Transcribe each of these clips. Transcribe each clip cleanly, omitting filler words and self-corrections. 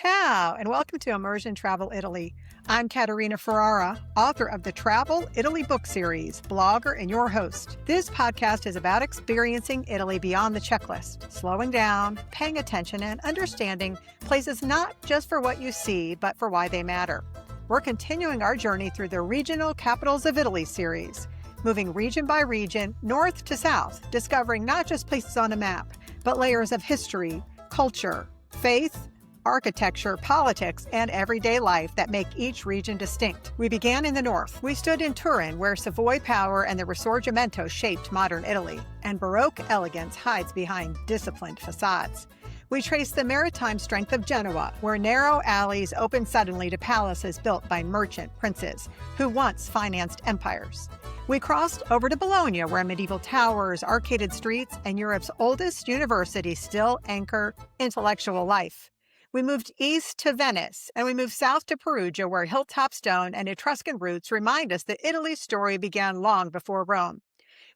Ciao, and welcome to Immersion Travel Italy. I'm Caterina Ferrara, author of the Travel Italy book series, blogger, and your host. This podcast is about experiencing Italy beyond the checklist, slowing down, paying attention, and understanding places not just for what you see, but for why they matter. We're continuing our journey through the Regional Capitals of Italy series, moving region by region, north to south, discovering not just places on a map, but layers of history, culture, faith, architecture, politics, and everyday life that make each region distinct. We began in the north. We stood in Turin, where Savoy power and the Risorgimento shaped modern Italy, and Baroque elegance hides behind disciplined facades. We traced the maritime strength of Genoa, where narrow alleys opened suddenly to palaces built by merchant princes who once financed empires. We crossed over to Bologna, where medieval towers, arcaded streets, and Europe's oldest university still anchor intellectual life. We moved east to Venice, and we moved south to Perugia, where hilltop stone and Etruscan roots remind us that Italy's story began long before Rome.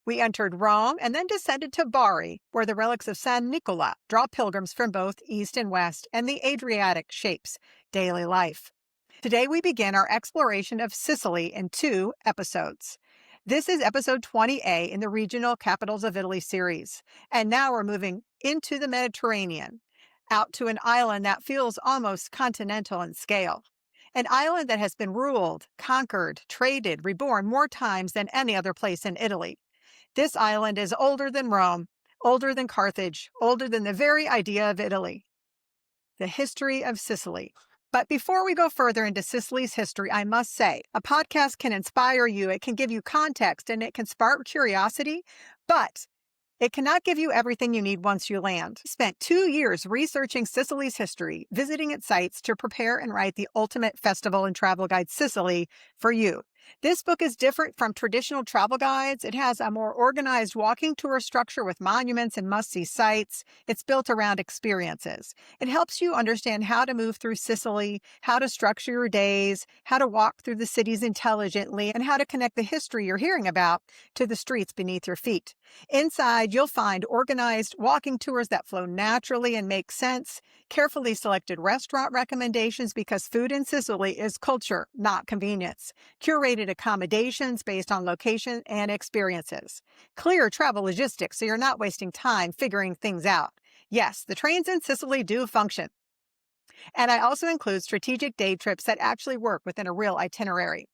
We entered Rome and then descended to Bari, where the relics of San Nicola draw pilgrims from both east and west, and the Adriatic shapes daily life. Today we begin our exploration of Sicily in 2 episodes. This is episode 20A in the Regional Capitals of Italy series, and now we're moving into the Mediterranean, out to an island that feels almost continental in scale. An island that has been ruled, conquered, traded, reborn more times than any other place in Italy. This island is older than Rome, older than Carthage, older than the very idea of Italy. The history of Sicily. But before we go further into Sicily's history, I must say, a podcast can inspire you, it can give you context, and it can spark curiosity, but it cannot give you everything you need once you land. I spent 2 years researching Sicily's history, visiting its sites to prepare and write the ultimate festival and travel guide, Sicily, for you. This book is different from traditional travel guides. It has a more organized walking tour structure with monuments and must-see sites. It's built around experiences. It helps you understand how to move through Sicily, how to structure your days, how to walk through the cities intelligently, and how to connect the history you're hearing about to the streets beneath your feet. Inside, you'll find organized walking tours that flow naturally and make sense, carefully selected restaurant recommendations because food in Sicily is culture, not convenience, curated accommodations based on location and experiences, clear travel logistics so you're not wasting time figuring things out. Yes, the trains in Sicily do function. And I also include strategic day trips that actually work within a real itinerary.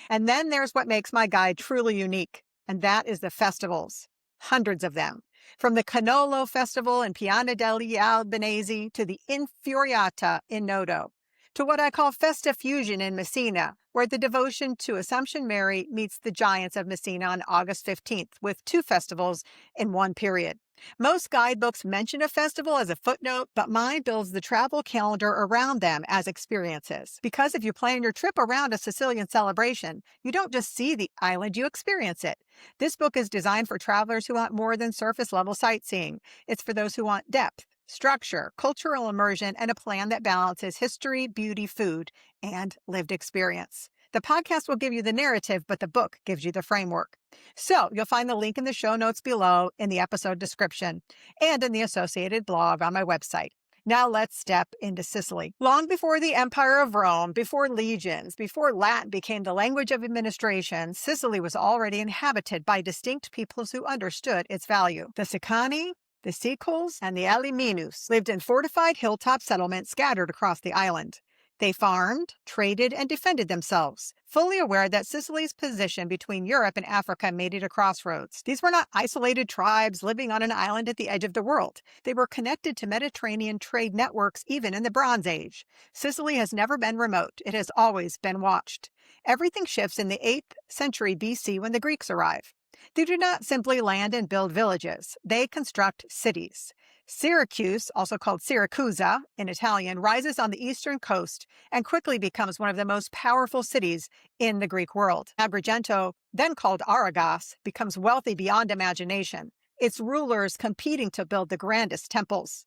And then there's what makes my guide truly unique, and that is the festivals. Hundreds of them. From the Canolo Festival in Piana degli Albanesi to the Infuriata in Noto, to what I call Festa Fusion in Messina, where the devotion to Assumption Mary meets the giants of Messina on August 15th, with 2 festivals in one period. Most guidebooks mention a festival as a footnote, but mine builds the travel calendar around them as experiences. Because if you plan your trip around a Sicilian celebration, you don't just see the island, you experience it. This book is designed for travelers who want more than surface-level sightseeing. It's for those who want depth, structure, cultural immersion, and a plan that balances history, beauty, food, and lived experience. The podcast will give you the narrative, but the book gives you the framework. So you'll find the link in the show notes below, in the episode description, and in the associated blog on my website. Now let's step into Sicily. Long before the Empire of Rome, before legions, before Latin became the language of administration, Sicily was already inhabited by distinct peoples who understood its value. The Sicani, the Siculs, and the Aliminus lived in fortified hilltop settlements scattered across the island. They farmed, traded, and defended themselves, fully aware that Sicily's position between Europe and Africa made it a crossroads. These were not isolated tribes living on an island at the edge of the world. They were connected to Mediterranean trade networks even in the Bronze Age. Sicily has never been remote. It has always been watched. Everything shifts in the 8th century BC when the Greeks arrive. They do not simply land and build villages. They construct cities. Syracuse, also called Siracusa in Italian, rises on the eastern coast and quickly becomes one of the most powerful cities in the Greek world. Agrigento, then called Aragos, becomes wealthy beyond imagination, its rulers competing to build the grandest temples.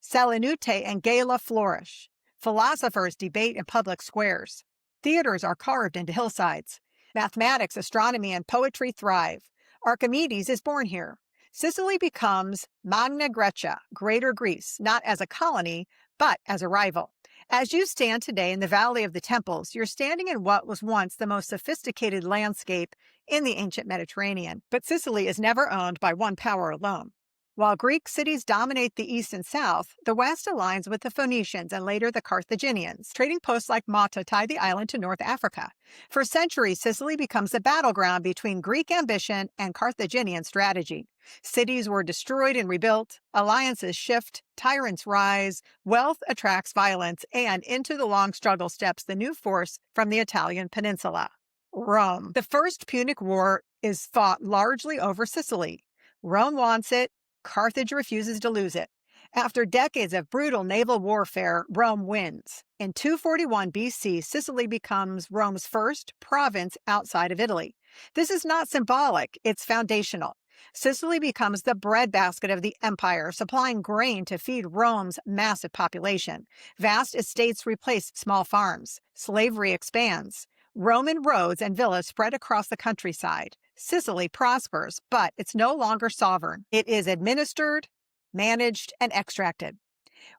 Selinute and Gela flourish. Philosophers debate in public squares. Theaters are carved into hillsides. Mathematics, astronomy, and poetry thrive. Archimedes is born here. Sicily becomes Magna Grecia, Greater Greece, not as a colony, but as a rival. As you stand today in the Valley of the Temples, you're standing in what was once the most sophisticated landscape in the ancient Mediterranean. But Sicily is never owned by one power alone. While Greek cities dominate the east and south, the west aligns with the Phoenicians and later the Carthaginians. Trading posts like Malta tie the island to North Africa. For centuries, Sicily becomes a battleground between Greek ambition and Carthaginian strategy. Cities were destroyed and rebuilt, alliances shift, tyrants rise, wealth attracts violence, and into the long struggle steps the new force from the Italian peninsula, Rome. The First Punic War is fought largely over Sicily. Rome wants it, Carthage refuses to lose it. After decades of brutal naval warfare, Rome wins. In 241 BC, Sicily becomes Rome's first province outside of Italy. This is not symbolic, it's foundational. Sicily becomes the breadbasket of the empire, supplying grain to feed Rome's massive population. Vast estates replace small farms. Slavery expands. Roman roads and villas spread across the countryside. Sicily prospers, but it's no longer sovereign. It is administered, managed, and extracted.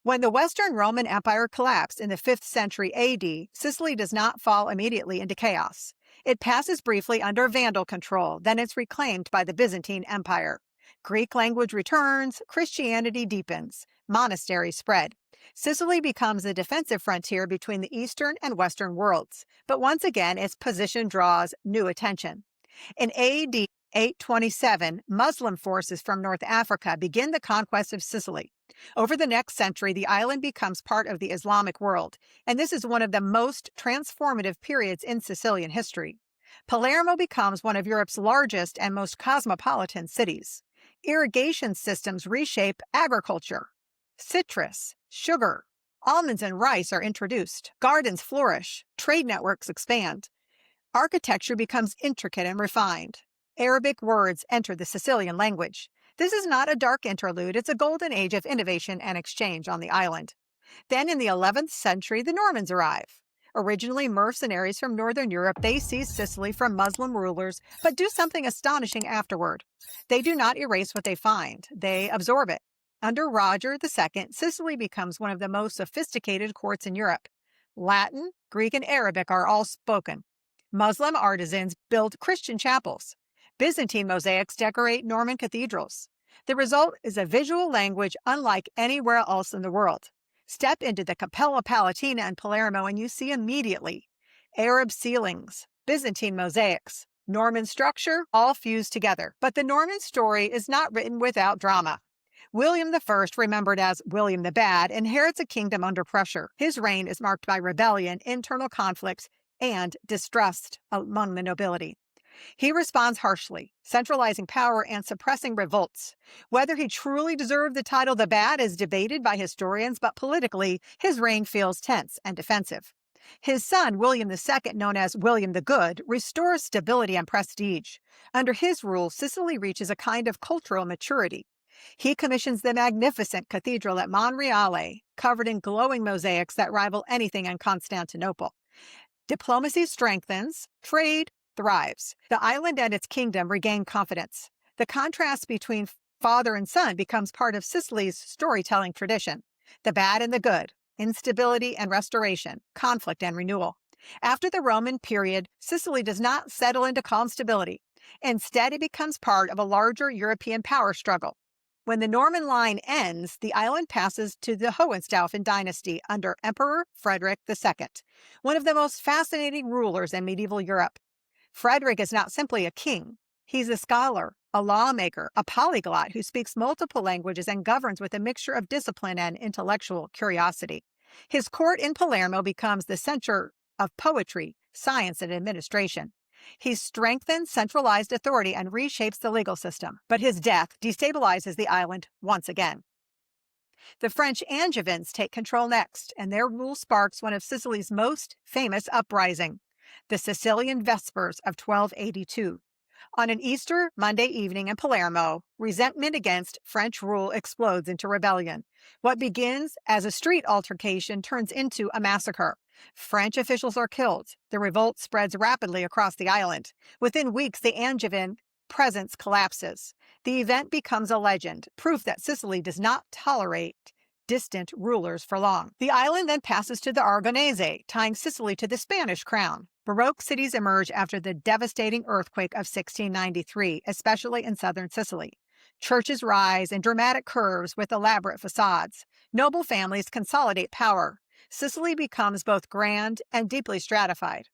When the Western Roman Empire collapsed in the 5th century AD, Sicily does not fall immediately into chaos. It passes briefly under Vandal control, then it's reclaimed by the Byzantine Empire. Greek language returns, Christianity deepens, monasteries spread. Sicily becomes the defensive frontier between the Eastern and Western worlds, but once again its position draws new attention. In AD 827, Muslim forces from North Africa begin the conquest of Sicily. Over the next century, the island becomes part of the Islamic world, and this is one of the most transformative periods in Sicilian history. Palermo becomes one of Europe's largest and most cosmopolitan cities. Irrigation systems reshape agriculture. Citrus, sugar, almonds, and rice are introduced. Gardens flourish. Trade networks expand. Architecture becomes intricate and refined. Arabic words enter the Sicilian language. This is not a dark interlude, it's a golden age of innovation and exchange on the island. Then in the 11th century, the Normans arrive. Originally mercenaries from Northern Europe, they seize Sicily from Muslim rulers, but do something astonishing afterward. They do not erase what they find, they absorb it. Under Roger II, Sicily becomes one of the most sophisticated courts in Europe. Latin, Greek, and Arabic are all spoken. Muslim artisans build Christian chapels. Byzantine mosaics decorate Norman cathedrals. The result is a visual language unlike anywhere else in the world. Step into the Cappella Palatina in Palermo and you see immediately Arab ceilings, Byzantine mosaics, Norman structure, all fused together. But the Norman story is not written without drama. William I, remembered as William the Bad, inherits a kingdom under pressure. His reign is marked by rebellion, internal conflicts, and distrust among the nobility. He responds harshly, centralizing power and suppressing revolts. Whether he truly deserved the title the Bad is debated by historians, but politically, his reign feels tense and defensive. His son, William II, known as William the Good, restores stability and prestige. Under his rule, Sicily reaches a kind of cultural maturity. He commissions the magnificent cathedral at Monreale, covered in glowing mosaics that rival anything in Constantinople. Diplomacy strengthens, trade thrives. The island and its kingdom regain confidence. The contrast between father and son becomes part of Sicily's storytelling tradition. The bad and the good, instability and restoration, conflict and renewal. After the Roman period, Sicily does not settle into calm stability. Instead, it becomes part of a larger European power struggle. When the Norman line ends, the island passes to the Hohenstaufen dynasty under Emperor Frederick II, one of the most fascinating rulers in medieval Europe. Frederick is not simply a king. He's a scholar, a lawmaker, a polyglot who speaks multiple languages and governs with a mixture of discipline and intellectual curiosity. His court in Palermo becomes the center of poetry, science, and administration. He strengthens centralized authority and reshapes the legal system, but his death destabilizes the island once again. The French Angevins take control next, and their rule sparks one of Sicily's most famous uprisings, the Sicilian Vespers of 1282. On an Easter Monday evening in Palermo, resentment against French rule explodes into rebellion. What begins as a street altercation turns into a massacre. French officials are killed. The revolt spreads rapidly across the island. Within weeks, the Angevin presence collapses. The event becomes a legend, proof that Sicily does not tolerate distant rulers for long. The island then passes to the Aragonese, tying Sicily to the Spanish crown. Baroque cities emerge after the devastating earthquake of 1693, especially in southern Sicily. Churches rise in dramatic curves with elaborate facades. Noble families consolidate power. Sicily becomes both grand and deeply stratified.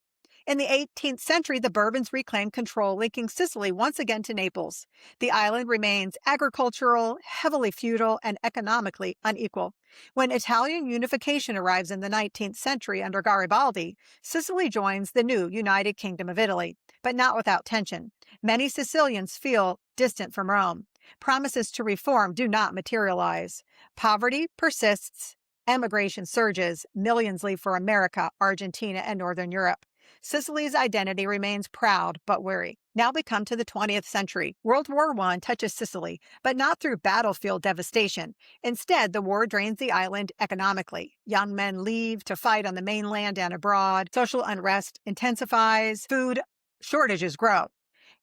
In the 18th century, the Bourbons reclaimed control, linking Sicily once again to Naples. The island remains agricultural, heavily feudal, and economically unequal. When Italian unification arrives in the 19th century under Garibaldi, Sicily joins the new United Kingdom of Italy, but not without tension. Many Sicilians feel distant from Rome. Promises to reform do not materialize. Poverty persists. Emigration surges. Millions leave for America, Argentina, and Northern Europe. Sicily's identity remains proud but wary. Now we come to the 20th century. World War I touches Sicily, but not through battlefield devastation. Instead, the war drains the island economically. Young men leave to fight on the mainland and abroad. Social unrest intensifies. Food shortages grow.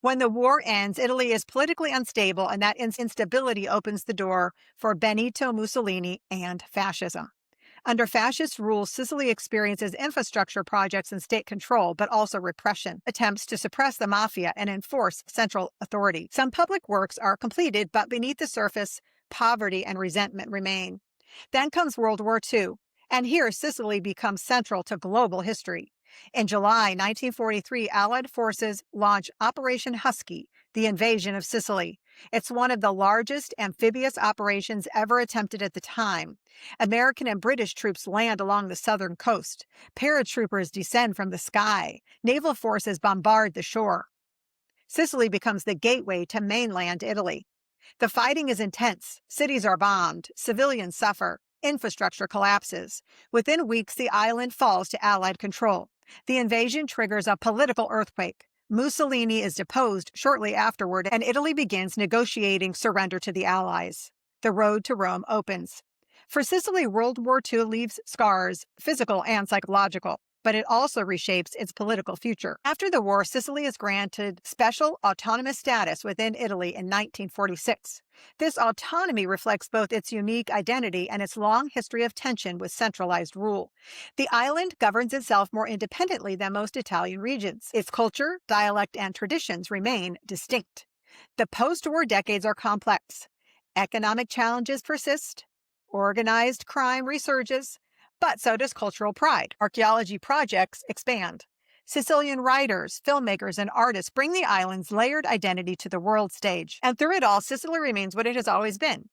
When the war ends, Italy is politically unstable, and that instability opens the door for Benito Mussolini and fascism. Under fascist rule, Sicily experiences infrastructure projects and state control, but also repression, attempts to suppress the mafia and enforce central authority. Some public works are completed, but beneath the surface, poverty and resentment remain. Then comes World War II, and here Sicily becomes central to global history. In July 1943, Allied forces launch Operation Husky, the invasion of Sicily. It's one of the largest amphibious operations ever attempted at the time. American and British troops land along the southern coast. Paratroopers descend from the sky. Naval forces bombard the shore. Sicily becomes the gateway to mainland Italy. The fighting is intense. Cities are bombed. Civilians suffer. Infrastructure collapses. Within weeks, the island falls to Allied control. The invasion triggers a political earthquake. Mussolini is deposed shortly afterward, and Italy begins negotiating surrender to the Allies. The road to Rome opens. For Sicily, World War II leaves scars, physical and psychological, but it also reshapes its political future. After the war, Sicily is granted special autonomous status within Italy in 1946. This autonomy reflects both its unique identity and its long history of tension with centralized rule. The island governs itself more independently than most Italian regions. Its culture, dialect, and traditions remain distinct. The post-war decades are complex. Economic challenges persist. Organized crime resurges. But so does cultural pride. Archaeology projects expand. Sicilian writers, filmmakers, and artists bring the island's layered identity to the world stage. And through it all, Sicily remains what it has always been.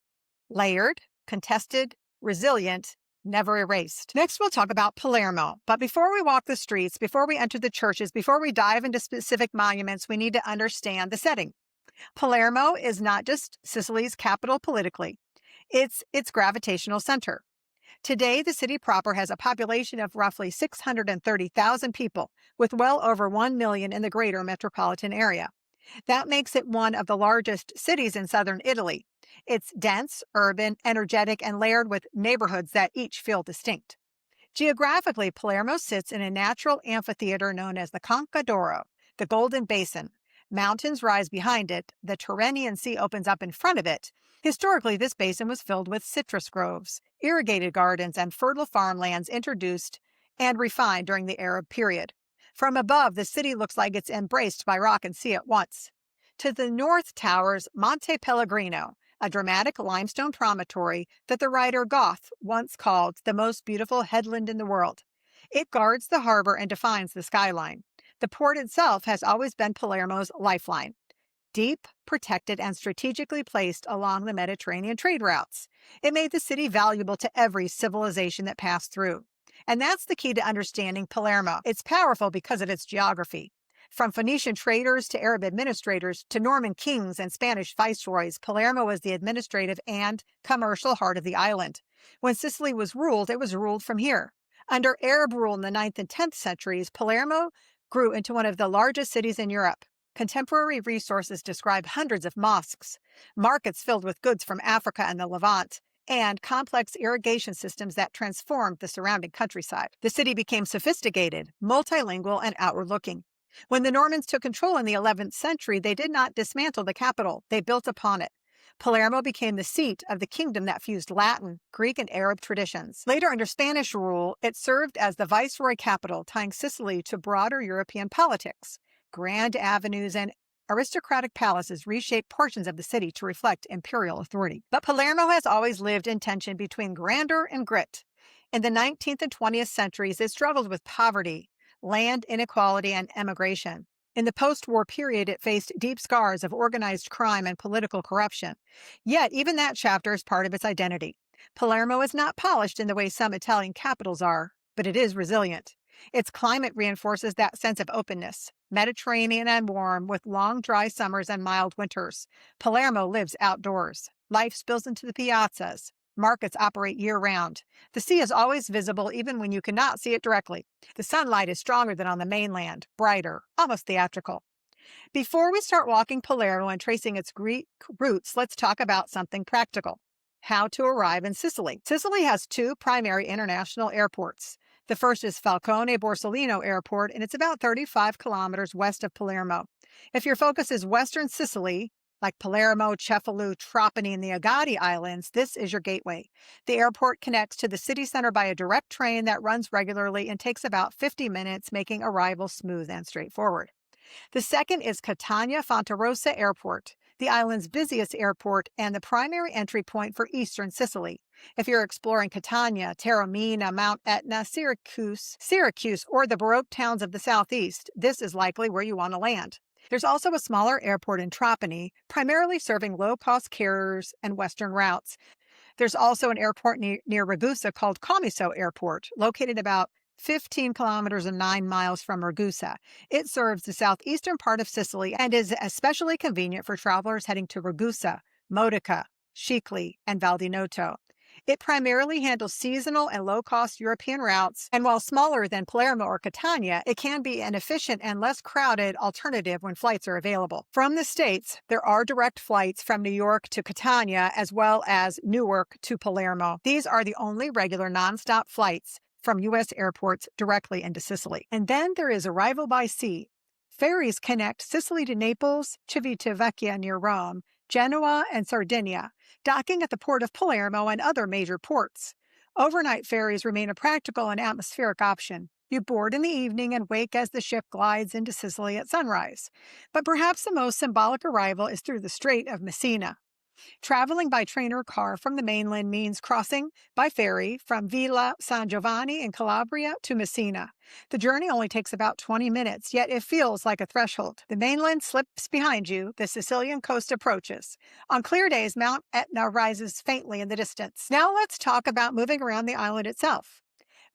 Layered, contested, resilient, never erased. Next, we'll talk about Palermo. But before we walk the streets, before we enter the churches, before we dive into specific monuments, we need to understand the setting. Palermo is not just Sicily's capital politically. It's its gravitational center. Today, the city proper has a population of roughly 630,000 people, with well over 1 million in the greater metropolitan area. That makes it one of the largest cities in southern Italy. It's dense, urban, energetic, and layered with neighborhoods that each feel distinct. Geographically, Palermo sits in a natural amphitheater known as the Conca d'Oro, the Golden Basin. Mountains rise behind it. The Tyrrhenian Sea opens up in front of it. Historically, this basin was filled with citrus groves, irrigated gardens, and fertile farmlands introduced and refined during the Arab period. From above, the city looks like it's embraced by rock and sea at once. To the north towers Monte Pellegrino, a dramatic limestone promontory that the writer Goethe once called the most beautiful headland in the world. It guards the harbor and defines the skyline. The port itself has always been Palermo's lifeline. Deep, protected, and strategically placed along the Mediterranean trade routes. It made the city valuable to every civilization that passed through. And that's the key to understanding Palermo. It's powerful because of its geography. From Phoenician traders to Arab administrators to Norman kings and Spanish viceroys, Palermo was the administrative and commercial heart of the island. When Sicily was ruled, it was ruled from here. Under Arab rule in the 9th and 10th centuries, Palermo grew into one of the largest cities in Europe. Contemporary resources describe hundreds of mosques, markets filled with goods from Africa and the Levant, and complex irrigation systems that transformed the surrounding countryside. The city became sophisticated, multilingual, and outward-looking. When the Normans took control in the 11th century, they did not dismantle the capital. They built upon it. Palermo became the seat of the kingdom that fused Latin, Greek, and Arab traditions. Later, under Spanish rule, it served as the viceroy capital, tying Sicily to broader European politics. Grand avenues and aristocratic palaces reshaped portions of the city to reflect imperial authority. But Palermo has always lived in tension between grandeur and grit. In the 19th and 20th centuries, it struggled with poverty, land inequality, and emigration. In the post-war period, it faced deep scars of organized crime and political corruption. Yet, even that chapter is part of its identity. Palermo is not polished in the way some Italian capitals are, but it is resilient. Its climate reinforces that sense of openness, Mediterranean and warm, with long, dry summers and mild winters. Palermo lives outdoors. Life spills into the piazzas. Markets operate year-round. The sea is always visible even when you cannot see it directly. The sunlight is stronger than on the mainland, brighter, almost theatrical. Before we start walking Palermo and tracing its Greek roots, let's talk about something practical. How to arrive in Sicily. Sicily has two primary international airports. The first is Falcone Borsellino Airport, and it's about 35 kilometers west of Palermo. If your focus is Western Sicily, like Palermo, Cefalù, Trapani, and the Agadi Islands, this is your gateway. The airport connects to the city center by a direct train that runs regularly and takes about 50 minutes, making arrival smooth and straightforward. The second is Catania Fontorossa Airport, the island's busiest airport and the primary entry point for eastern Sicily. If you're exploring Catania, Taormina, Mount Etna, Syracuse, or the Baroque towns of the southeast, this is likely where you want to land. There's also a smaller airport in Trapani, primarily serving low-cost carriers and western routes. There's also an airport near Ragusa called Comiso Airport, located about 15 kilometers and 9 miles from Ragusa. It serves the southeastern part of Sicily and is especially convenient for travelers heading to Ragusa, Modica, Scicli, and Val di Noto. It primarily handles seasonal and low-cost European routes, and while smaller than Palermo or Catania, it can be an efficient and less crowded alternative when flights are available. From the States, there are direct flights from New York to Catania as well as Newark to Palermo. These are the only regular nonstop flights from U.S. airports directly into Sicily. And then there is arrival by sea. Ferries connect Sicily to Naples, Civitavecchia near Rome, Genoa, and Sardinia, docking at the port of Palermo and other major ports. Overnight ferries remain a practical and atmospheric option. You board in the evening and wake as the ship glides into Sicily at sunrise. But perhaps the most symbolic arrival is through the Strait of Messina. Traveling by train or car from the mainland means crossing by ferry from Villa San Giovanni in Calabria to Messina. The journey only takes about 20 minutes, yet it feels like a threshold. The mainland slips behind you, the Sicilian coast approaches. On clear days, Mount Etna rises faintly in the distance. Now let's talk about moving around the island itself.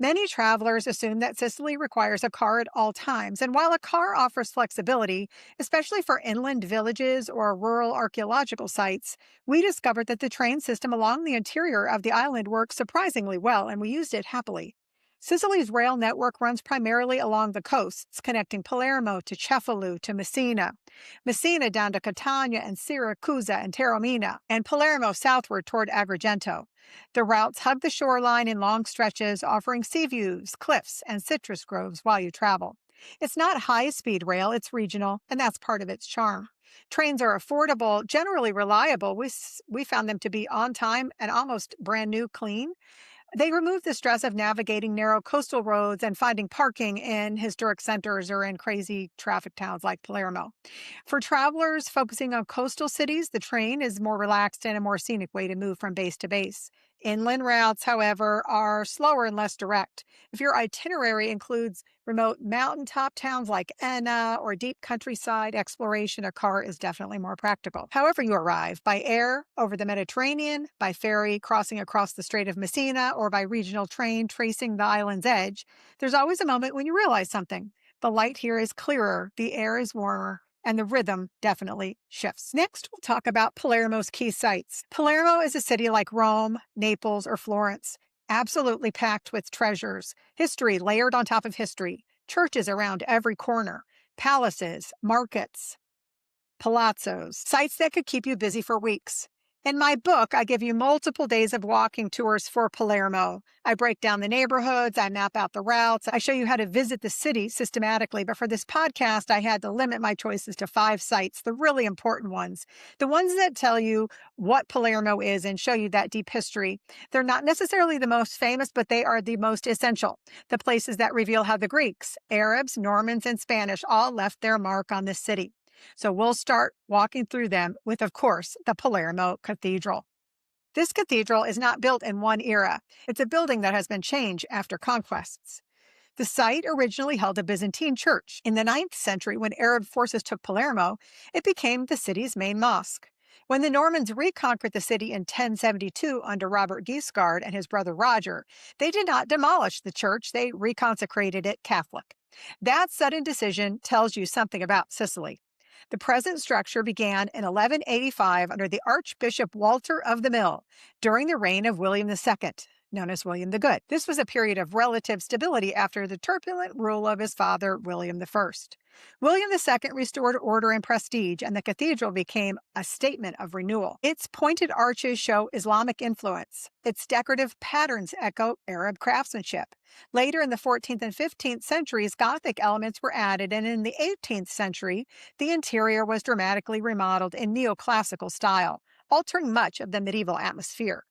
Many travelers assume that Sicily requires a car at all times, and while a car offers flexibility, especially for inland villages or rural archaeological sites, we discovered that the train system along the interior of the island works surprisingly well, and we used it happily. Sicily's rail network runs primarily along the coasts, connecting Palermo to Cefalù to Messina, Messina down to Catania and Siracusa and Taormina, and Palermo southward toward Agrigento. The routes hug the shoreline in long stretches, offering sea views, cliffs, and citrus groves while you travel. It's not high-speed rail, it's regional, and that's part of its charm. Trains are affordable, generally reliable. We found them to be on time and almost brand new clean. They remove the stress of navigating narrow coastal roads and finding parking in historic centers or in crazy traffic towns like Palermo. For travelers focusing on coastal cities, the train is more relaxed and a more scenic way to move from base to base. Inland routes, however, are slower and less direct. If your itinerary includes remote mountaintop towns like Enna or deep countryside exploration, a car is definitely more practical. However you arrive, by air, over the Mediterranean, by ferry crossing across the Strait of Messina, or by regional train tracing the island's edge, there's always a moment when you realize something. The light here is clearer, the air is warmer, and the rhythm definitely shifts. Next, we'll talk about Palermo's key sites. Palermo is a city like Rome, Naples, or Florence, absolutely packed with treasures, history layered on top of history, churches around every corner, palaces, markets, palazzos, sites that could keep you busy for weeks. In my book, I give you multiple days of walking tours for Palermo. I break down the neighborhoods, I map out the routes, I show you how to visit the city systematically. But for this podcast, I had to limit my choices to 5 sites, the really important ones, the ones that tell you what Palermo is and show you that deep history. They're not necessarily the most famous, but they are the most essential. The places that reveal how the Greeks, Arabs, Normans, and Spanish all left their mark on this city. So we'll start walking through them with, of course, the Palermo Cathedral. This cathedral is not built in one era. It's a building that has been changed after conquests. The site originally held a Byzantine church. In the 9th century, when Arab forces took Palermo, it became the city's main mosque. When the Normans reconquered the city in 1072 under Robert Guiscard and his brother Roger, they did not demolish the church, they reconsecrated it Catholic. That sudden decision tells you something about Sicily. The present structure began in 1185 under the Archbishop Walter of the Mill during the reign of William II, known as William the Good. This was a period of relative stability after the turbulent rule of his father, William I. William II restored order and prestige, and the cathedral became a statement of renewal. Its pointed arches show Islamic influence. Its decorative patterns echo Arab craftsmanship. Later in the 14th and 15th centuries, Gothic elements were added, and in the 18th century, the interior was dramatically remodeled in neoclassical style, altering much of the medieval atmosphere.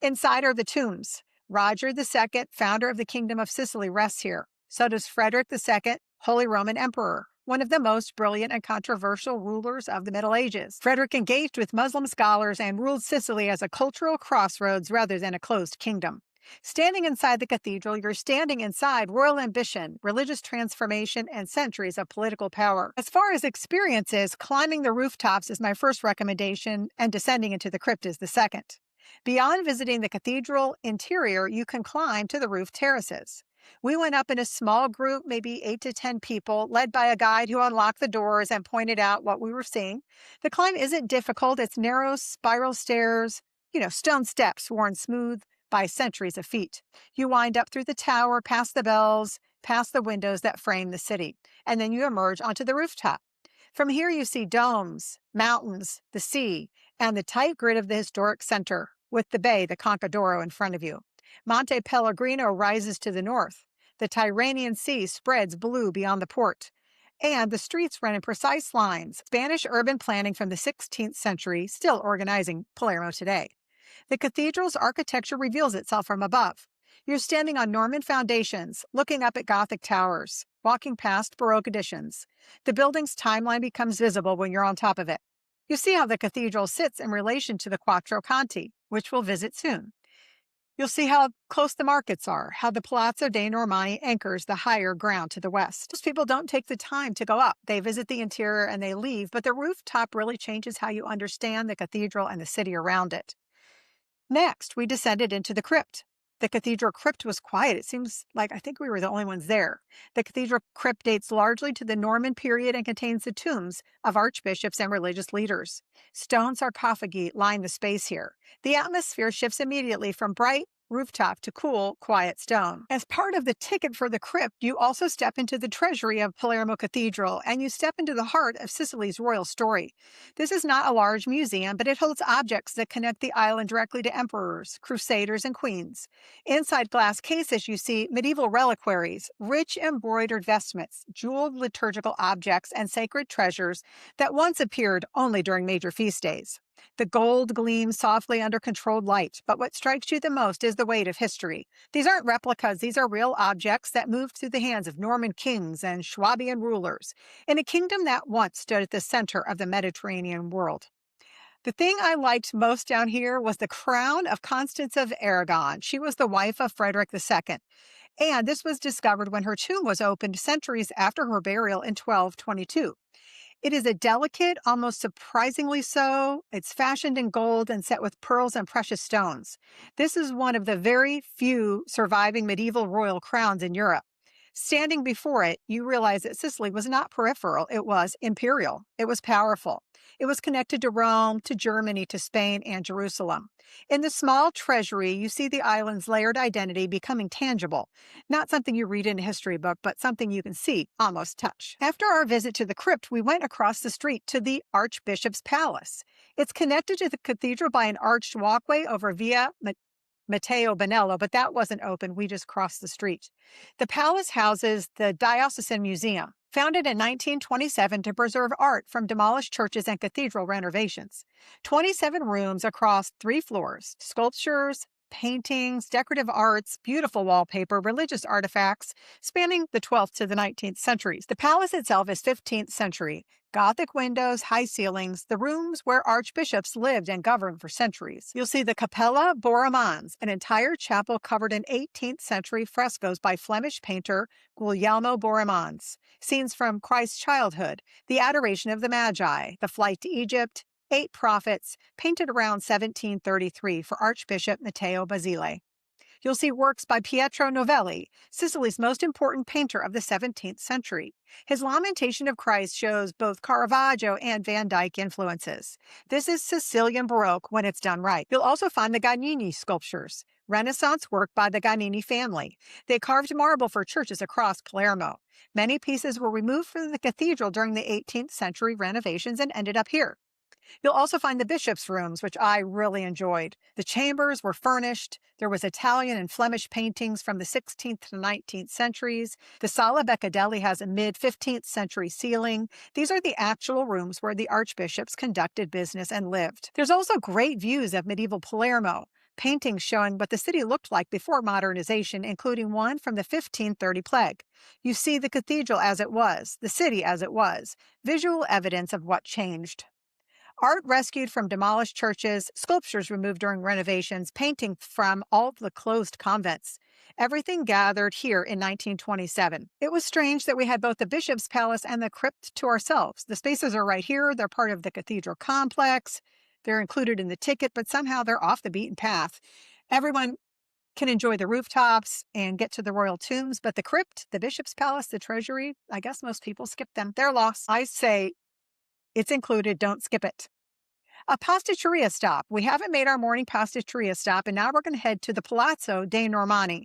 Inside are the tombs. Roger II, founder of the Kingdom of Sicily, rests here. So does Frederick II, Holy Roman Emperor, one of the most brilliant and controversial rulers of the Middle Ages. Frederick engaged with Muslim scholars and ruled Sicily as a cultural crossroads rather than a closed kingdom. Standing inside the cathedral, you're standing inside royal ambition, religious transformation, and centuries of political power. As far as experiences, climbing the rooftops is my first recommendation, and descending into the crypt is the second. Beyond visiting the cathedral interior, you can climb to the roof terraces. We went up in a small group, maybe 8 to 10 people, led by a guide who unlocked the doors and pointed out what we were seeing. The climb isn't difficult. It's narrow spiral stairs, stone steps worn smooth by centuries of feet. You wind up through the tower, past the bells, past the windows that frame the city, and then you emerge onto the rooftop. From here, you see domes, mountains, the sea, and the tight grid of the historic center, with the bay, the Concadoro, in front of you. Monte Pellegrino rises to the north. The Tyrrhenian Sea spreads blue beyond the port. And the streets run in precise lines, Spanish urban planning from the 16th century, still organizing Palermo today. The cathedral's architecture reveals itself from above. You're standing on Norman foundations, looking up at Gothic towers, walking past Baroque additions. The building's timeline becomes visible when you're on top of it. You see how the cathedral sits in relation to the Quattro Canti, which we'll visit soon. You'll see how close the markets are, how the Palazzo dei Normanni anchors the higher ground to the west. Most people don't take the time to go up. They visit the interior and they leave, but the rooftop really changes how you understand the cathedral and the city around it. Next, we descended into the crypt. The cathedral crypt was quiet. It seems like I think we were the only ones there. The cathedral crypt dates largely to the Norman period and contains the tombs of archbishops and religious leaders. Stone sarcophagi line the space here. The atmosphere shifts immediately from bright rooftop to cool, quiet stone. As part of the ticket for the crypt, you also step into the treasury of Palermo Cathedral, and you step into the heart of Sicily's royal story. This is not a large museum, but it holds objects that connect the island directly to emperors, crusaders, and queens. Inside glass cases, you see medieval reliquaries, rich embroidered vestments, jeweled liturgical objects, and sacred treasures that once appeared only during major feast days. The gold gleams softly under controlled light, but what strikes you the most is the weight of history. These aren't replicas, these are real objects that moved through the hands of Norman kings and Swabian rulers in a kingdom that once stood at the center of the Mediterranean world. The thing I liked most down here was the crown of Constance of Aragon. She was the wife of Frederick II, and this was discovered when her tomb was opened centuries after her burial in 1222. It is a delicate, almost surprisingly so. It's fashioned in gold and set with pearls and precious stones. This is one of the very few surviving medieval royal crowns in Europe. Standing before it, you realize that Sicily was not peripheral, it was imperial. It was powerful. It was connected to Rome, to Germany, to Spain, and Jerusalem. In the small treasury, you see the island's layered identity becoming tangible. Not something you read in a history book, but something you can see, almost touch. After our visit to the crypt, we went across the street to the Archbishop's Palace. It's connected to the cathedral by an arched walkway over Via Matteo Bonello, but that wasn't open. We just crossed the street. The palace houses the Diocesan Museum, founded in 1927 to preserve art from demolished churches and cathedral renovations. 27 rooms across 3 floors, sculptures, paintings, decorative arts, beautiful wallpaper, religious artifacts spanning the 12th to the 19th centuries. The palace itself is 15th century. Gothic windows, high ceilings, the rooms where archbishops lived and governed for centuries. You'll see the Cappella Borromans, an entire chapel covered in 18th century frescoes by Flemish painter Guglielmo Borromans. Scenes from Christ's childhood, the adoration of the Magi, the flight to Egypt, 8 prophets, painted around 1733 for Archbishop Matteo Basile. You'll see works by Pietro Novelli, Sicily's most important painter of the 17th century. His Lamentation of Christ shows both Caravaggio and Van Dyck influences. This is Sicilian Baroque when it's done right. You'll also find the Gagnini sculptures, Renaissance work by the Gagnini family. They carved marble for churches across Palermo. Many pieces were removed from the cathedral during the 18th century renovations and ended up here. You'll also find the bishop's rooms, which I really enjoyed. The chambers were furnished. There was Italian and Flemish paintings from the 16th to 19th centuries. The Sala Beccadelli has a mid-15th century ceiling. These are the actual rooms where the archbishops conducted business and lived. There's also great views of medieval Palermo, paintings showing what the city looked like before modernization, including one from the 1530 plague. You see the cathedral as it was, the city as it was, visual evidence of what changed. Art rescued from demolished churches, sculptures removed during renovations, painting from all the closed convents. Everything gathered here in 1927. It was strange that we had both the bishop's palace and the crypt to ourselves. The spaces are right here. They're part of the cathedral complex. They're included in the ticket, but somehow they're off the beaten path. Everyone can enjoy the rooftops and get to the royal tombs, but the crypt, the bishop's palace, the treasury, I guess most people skip them. They're lost. I say it's included. Don't skip it. A pasticceria stop. We haven't made our morning pasticceria stop, and now we're going to head to the Palazzo dei Normanni.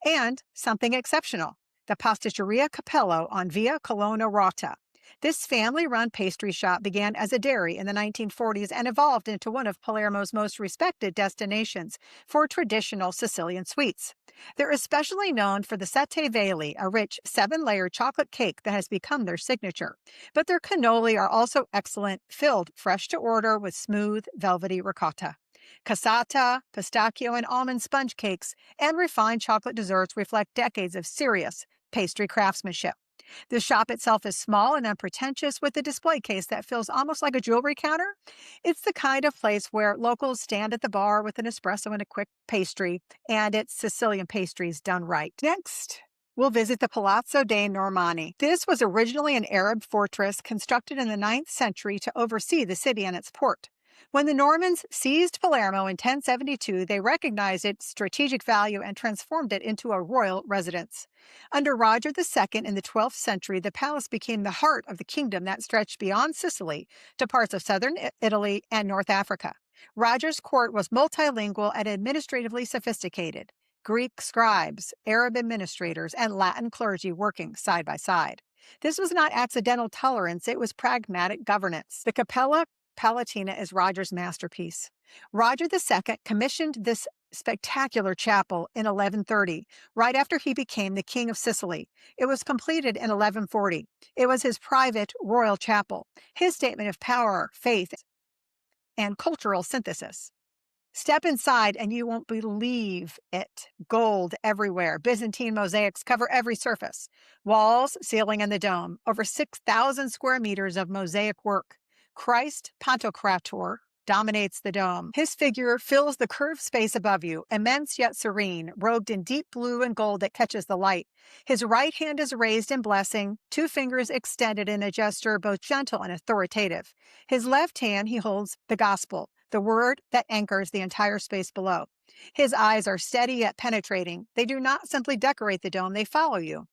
And something exceptional, the Pasticceria Cappello on Via Colonna Rota. This family-run pastry shop began as a dairy in the 1940s and evolved into one of Palermo's most respected destinations for traditional Sicilian sweets. They're especially known for the Sette Veli, a rich 7-layer chocolate cake that has become their signature. But their cannoli are also excellent, filled fresh to order with smooth, velvety ricotta. Cassata, pistachio, and almond sponge cakes and refined chocolate desserts reflect decades of serious pastry craftsmanship. The shop itself is small and unpretentious with a display case that feels almost like a jewelry counter. It's the kind of place where locals stand at the bar with an espresso and a quick pastry, and it's Sicilian pastries done right. Next, we'll visit the Palazzo dei Normanni. This was originally an Arab fortress constructed in the 9th century to oversee the city and its port. When the Normans seized Palermo in 1072, they recognized its strategic value and transformed it into a royal residence. Under Roger II in the 12th century, the palace became the heart of the kingdom that stretched beyond Sicily to parts of southern Italy and North Africa. Roger's court was multilingual and administratively sophisticated. Greek scribes, Arab administrators, and Latin clergy working side by side. This was not accidental tolerance, it was pragmatic governance. The Cappella Palatina is Roger's masterpiece. Roger II commissioned this spectacular chapel in 1130, right after he became the King of Sicily. It was completed in 1140. It was his private royal chapel, his statement of power, faith, and cultural synthesis. Step inside and you won't believe it. Gold everywhere. Byzantine mosaics cover every surface. Walls, ceiling, and the dome. Over 6,000 square meters of mosaic work. Christ Pantocrator dominates the dome. His figure fills the curved space above you, immense yet serene, robed in deep blue and gold that catches the light. His right hand is raised in blessing, 2 fingers extended in a gesture both gentle and authoritative. His left hand he holds the gospel, the word that anchors the entire space below. His eyes are steady yet penetrating. They do not simply decorate the dome, they follow you.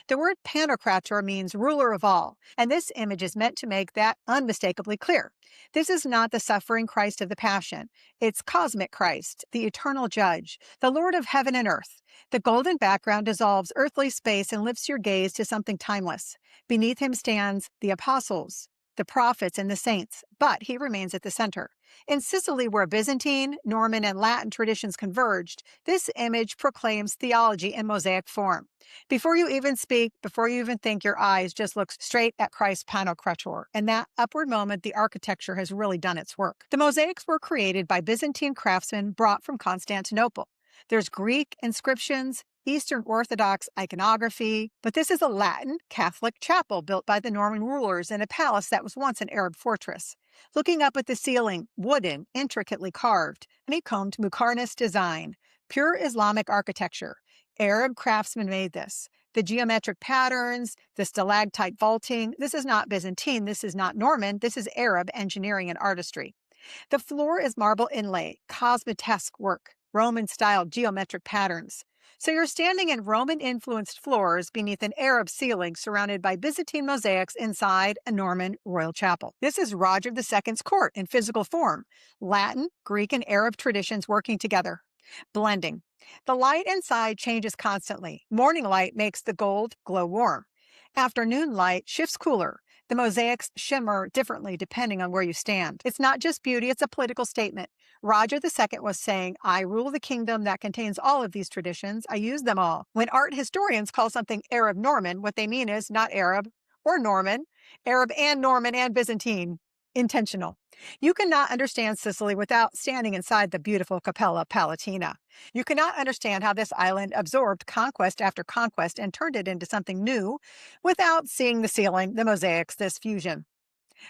The word Pantocrator means ruler of all, and this image is meant to make that unmistakably clear. This is not the suffering Christ of the Passion. It's cosmic Christ, the eternal judge, the Lord of heaven and earth. The golden background dissolves earthly space and lifts your gaze to something timeless. Beneath him stands the apostles, the prophets, and the saints, but he remains at the center. In Sicily, where Byzantine, Norman, and Latin traditions converged, this image proclaims theology in mosaic form. Before you even speak, before you even think, your eyes just look straight at Christ's Pantocrator. In that upward moment, the architecture has really done its work. The mosaics were created by Byzantine craftsmen brought from Constantinople. There's Greek inscriptions, Eastern Orthodox iconography, but this is a Latin Catholic chapel built by the Norman rulers in a palace that was once an Arab fortress. Looking up at the ceiling, wooden, intricately carved, honeycombed Muqarnas design, pure Islamic architecture. Arab craftsmen made this. The geometric patterns, the stalactite vaulting, this is not Byzantine, this is not Norman, this is Arab engineering and artistry. The floor is marble inlay, cosmetesque work, Roman-style geometric patterns. So you're standing in Roman-influenced floors beneath an Arab ceiling surrounded by Byzantine mosaics inside a Norman royal chapel. This is Roger II's court in physical form, Latin, Greek, and Arab traditions working together, blending. The light inside changes constantly. Morning light makes the gold glow warm. Afternoon light shifts cooler. The mosaics shimmer differently depending on where you stand. It's not just beauty, it's a political statement. Roger II was saying, I rule the kingdom that contains all of these traditions. I use them all. When art historians call something Arab Norman, what they mean is not Arab or Norman, Arab and Norman and Byzantine. Intentional. You cannot understand Sicily without standing inside the beautiful Cappella Palatina. You cannot understand how this island absorbed conquest after conquest and turned it into something new without seeing the ceiling, the mosaics, this fusion.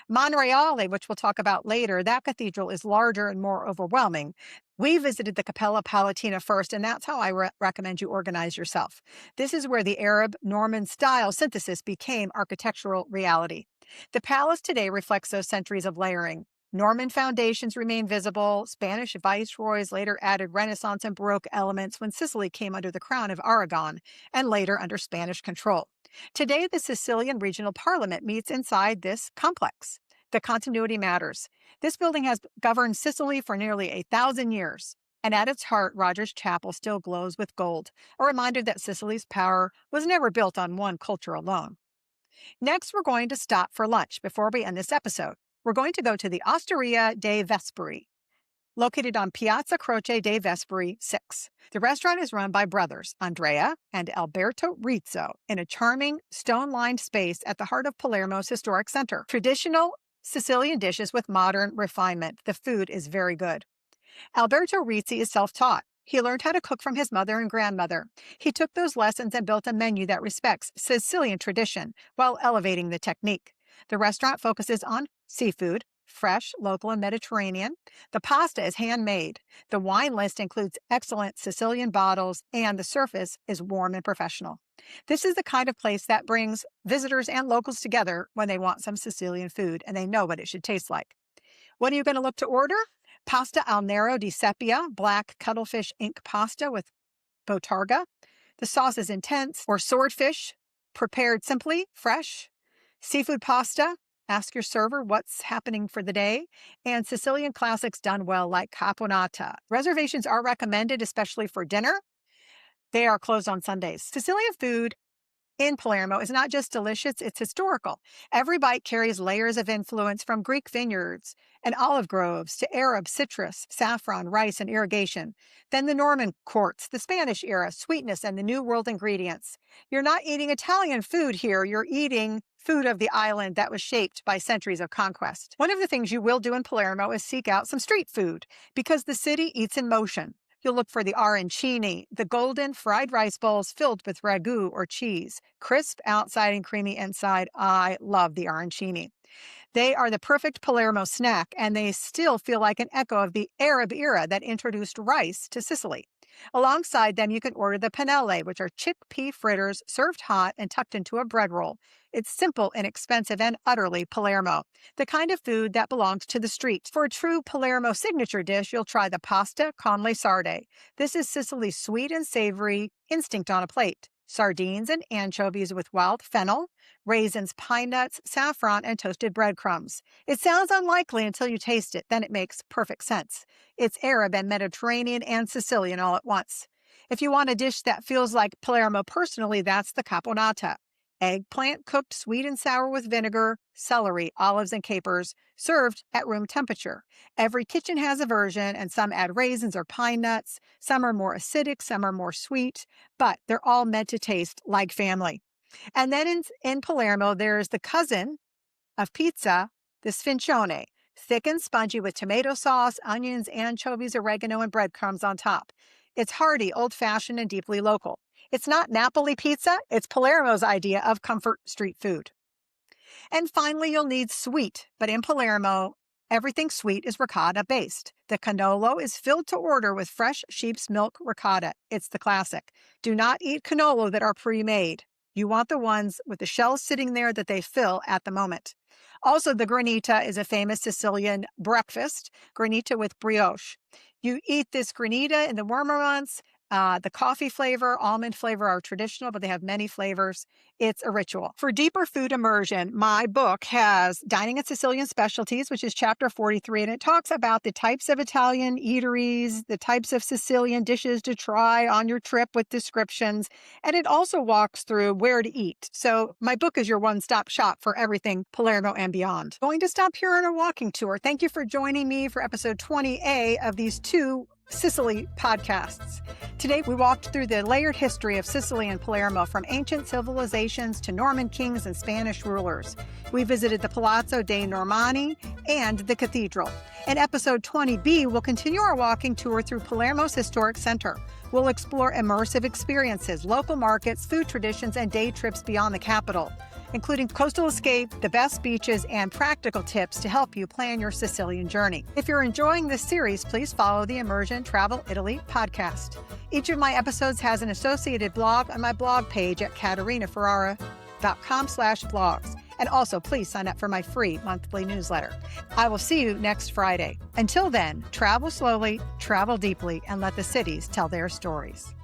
Monreale, which we'll talk about later, that cathedral is larger and more overwhelming. We visited the Cappella Palatina first, and that's how I recommend you organize yourself. This is where the Arab-Norman style synthesis became architectural reality. The palace today reflects those centuries of layering. Norman foundations remain visible. Spanish viceroys later added Renaissance and Baroque elements when Sicily came under the crown of Aragon and later under Spanish control. Today, the Sicilian Regional Parliament meets inside this complex. The continuity matters. This building has governed Sicily for nearly 1,000 years. And at its heart, Roger's Chapel still glows with gold, a reminder that Sicily's power was never built on one culture alone. Next, we're going to stop for lunch before we end this episode. We're going to go to the Osteria dei Vesperi, located on Piazza Croce dei Vesperi 6. The restaurant is run by brothers Andrea and Alberto Rizzo in a charming, stone-lined space at the heart of Palermo's historic center. Traditional Sicilian dishes with modern refinement. The food is very good. Alberto Rizzi is self-taught. He learned how to cook from his mother and grandmother. He took those lessons and built a menu that respects Sicilian tradition while elevating the technique. The restaurant focuses on seafood, fresh, local, and Mediterranean. The pasta is handmade. The wine list includes excellent Sicilian bottles, and the surface is warm and professional. This is the kind of place that brings visitors and locals together when they want some Sicilian food, and they know what it should taste like. What are you going to look to order? Pasta al nero di sepia, black cuttlefish ink pasta with botarga. The sauce is intense, or swordfish, prepared simply, fresh. Seafood pasta. Ask your server what's happening for the day. And Sicilian classics done well, like caponata. Reservations are recommended, especially for dinner. They are closed on Sundays. Sicilian food in Palermo is not just delicious, it's historical. Every bite carries layers of influence from Greek vineyards and olive groves to Arab citrus, saffron, rice, and irrigation. Then the Norman courts, the Spanish era, sweetness, and the New World ingredients. You're not eating Italian food here, you're eating food of the island that was shaped by centuries of conquest. One of the things you will do in Palermo is seek out some street food, because the city eats in motion. You'll look for the arancini, the golden fried rice bowls filled with ragu or cheese, crisp outside and creamy inside. I love the arancini. They are the perfect Palermo snack, and they still feel like an echo of the Arab era that introduced rice to Sicily. Alongside them, you can order the pannelle, which are chickpea fritters served hot and tucked into a bread roll. It's simple, inexpensive, and utterly Palermo, the kind of food that belongs to the streets. For a true Palermo signature dish, you'll try the pasta con le sarde. This is Sicily's sweet and savory instinct on a plate. sardines and anchovies with wild fennel, raisins, pine nuts, saffron, and toasted breadcrumbs. It sounds unlikely until you taste it, then it makes perfect sense. It's Arab and Mediterranean and Sicilian all at once. If you want a dish that feels like Palermo personally, that's the caponata. Eggplant cooked sweet and sour with vinegar, celery, olives, and capers, served at room temperature. Every kitchen has a version, and some add raisins or pine nuts. Some are more acidic, some are more sweet, but they're all meant to taste like family. And then in Palermo, there's the cousin of pizza, the sfincione, thick and spongy with tomato sauce, onions, anchovies, oregano, and breadcrumbs on top. It's hearty, old-fashioned, and deeply local. It's not Napoli pizza, it's Palermo's idea of comfort street food. And finally, you'll need sweet, but in Palermo, everything sweet is ricotta-based. The cannolo is filled to order with fresh sheep's milk ricotta. It's the classic. Do not eat cannolo that are pre-made. You want the ones with the shells sitting there that they fill at the moment. Also, the granita is a famous Sicilian breakfast, granita with brioche. You eat this granita in the warmer months. The coffee flavor, almond flavor are traditional, but they have many flavors. It's a ritual. For deeper food immersion, my book has Dining at Sicilian Specialties, which is chapter 43, and it talks about the types of Italian eateries, the types of Sicilian dishes to try on your trip with descriptions, and it also walks through where to eat. So my book is your one-stop shop for everything Palermo and beyond. Going to stop here on a walking tour. Thank you for joining me for episode 20A of these two Sicily podcasts. Today, we walked through the layered history of Sicily and Palermo, from ancient civilizations to Norman kings and Spanish rulers. We visited the Palazzo dei Normanni and the cathedral. In episode 20B, we'll continue our walking tour through Palermo's historic center. We'll explore immersive experiences, local markets, food traditions, and day trips beyond the capital, including coastal escape, the best beaches, and practical tips to help you plan your Sicilian journey. If you're enjoying this series, please follow the Immersion Travel Italy podcast. Each of my episodes has an associated blog on my blog page at caterinaferrara.com/blogs. And also, please sign up for my free monthly newsletter. I will see you next Friday. Until then, travel slowly, travel deeply, and let the cities tell their stories.